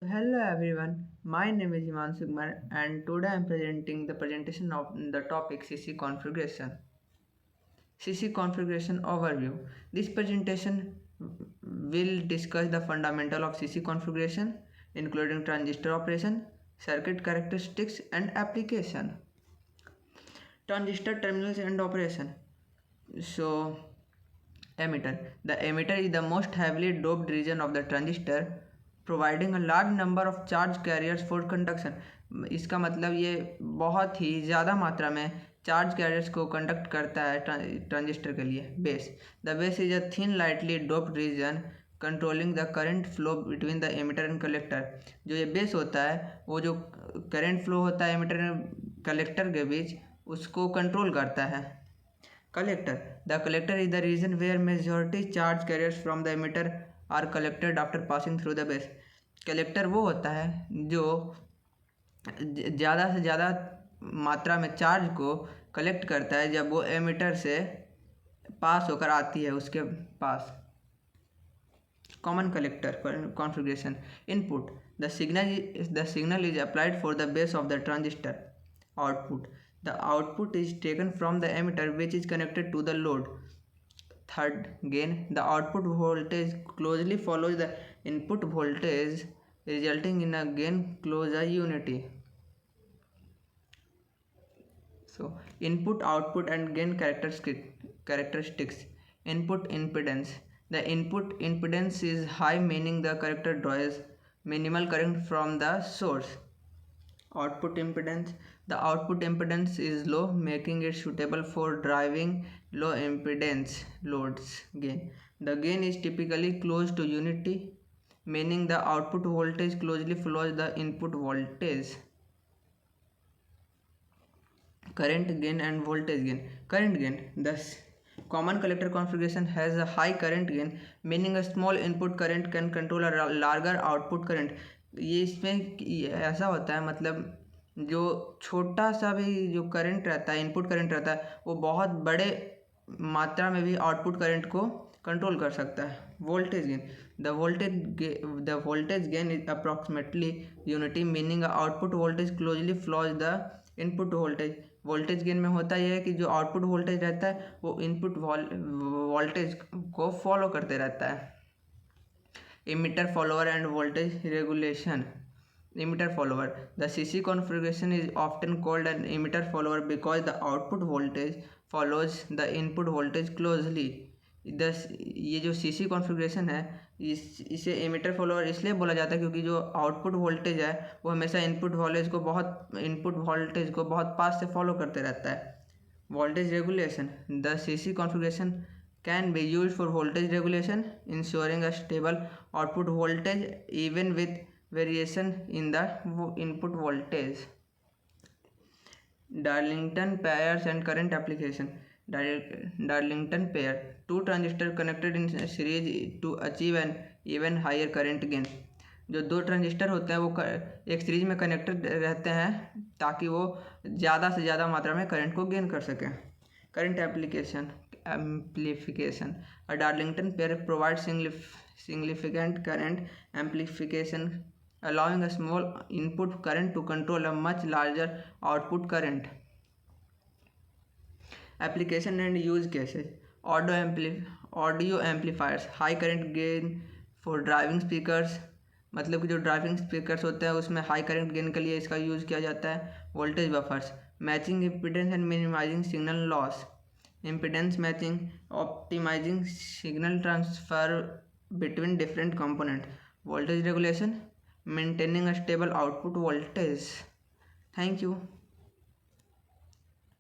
Hello everyone, my name is Himanshu Kumar and today I am presenting the presentation of the topic CC configuration. CC configuration overview. This presentation will discuss the fundamental of CC configuration including transistor operation, circuit characteristics and application. Transistor terminals and operation. So emitter. The emitter is the most heavily doped region of the transistor, providing a large number of charge carriers for conduction. इसका मतलब ये बहुत ही ज़्यादा मात्रा में charge carriers को conduct करता है ट्रांजिस्टर के लिए। Base, the base is a thin lightly doped region controlling the current flow between the emitter and collector. जो ये बेस होता है वो जो करंट फ्लो होता है एमिटर एंड कलेक्टर के बीच उसको कंट्रोल करता है। Collector. The collector is the region where majority charge carriers from the emitter are collected after passing through the base. Collector वो होता है जो ज़्यादा से ज़्यादा मात्रा में चार्ज को कलेक्ट करता है जब वो एमिटर से पास होकर आती है उसके पास। Common collector configuration. Input. The signal is applied for the base of the transistor. Output. The output is taken from the emitter which is connected to the load. Third, gain. The output voltage closely follows the input voltage resulting in a gain closure unity. So input, output and gain characteristics. Input impedance. The input impedance is high, meaning the collector draws minimal current from the source. Output impedance. The output impedance is low, making it suitable for driving low impedance loads. Gain. The gain is typically close to unity, meaning the output voltage closely follows the input voltage. Current gain and voltage gain. Current gain. Thus, common collector configuration has a high current gain, meaning a small input current can control a larger output current. ये इसमें ऐसा होता है मतलब जो छोटा सा भी जो करंट रहता है इनपुट करंट रहता है वो बहुत बड़े मात्रा में भी आउटपुट करंट को कंट्रोल कर सकता है। Voltage gain. The voltage gain is approximately unity, meaning output voltage closely flaws the input voltage. Voltage gain में होता यह है कि जो आउटपुट वोल्टेज रहता है वो इनपुट वोल्टेज को फॉलो करते रहता है। Emitter follower and voltage regulation. Emitter follower. The CC configuration is often called an emitter follower because the output voltage follows the input voltage closely. Thus ये जो CC configuration है इसे emitter follower इसलिए बोला जाता है क्योंकि जो आउटपुट वोल्टेज है वो हमेशा इनपुट वोल्टेज को बहुत पास से फॉलो करते रहता है। Voltage regulation. The CC configuration can be used for voltage regulation, ensuring a stable output voltage even with variation in the input voltage. Darlington pairs and current application. Darlington pair. Two transistors connected in series to achieve an even higher current gain. जो दो transistor होते हैं वो एक series में connected रहते हैं ताकि वो ज़्यादा से ज़्यादा मात्रा में करंट को गेन कर सकें। Current amplification. A Darlington pair provides significant current amplification, allowing a small input current to control a much larger output current. Application and use cases. Audio amplifiers. High current gain for driving speakers. मतलब कि जो driving speakers होते हैं उसमें high current gain के लिए इसका use किया जाता है। Voltage buffers. Matching impedance and minimizing signal loss. Impedance matching, optimizing signal transfer between different components. Voltage regulation, maintaining a stable output voltage. Thank you.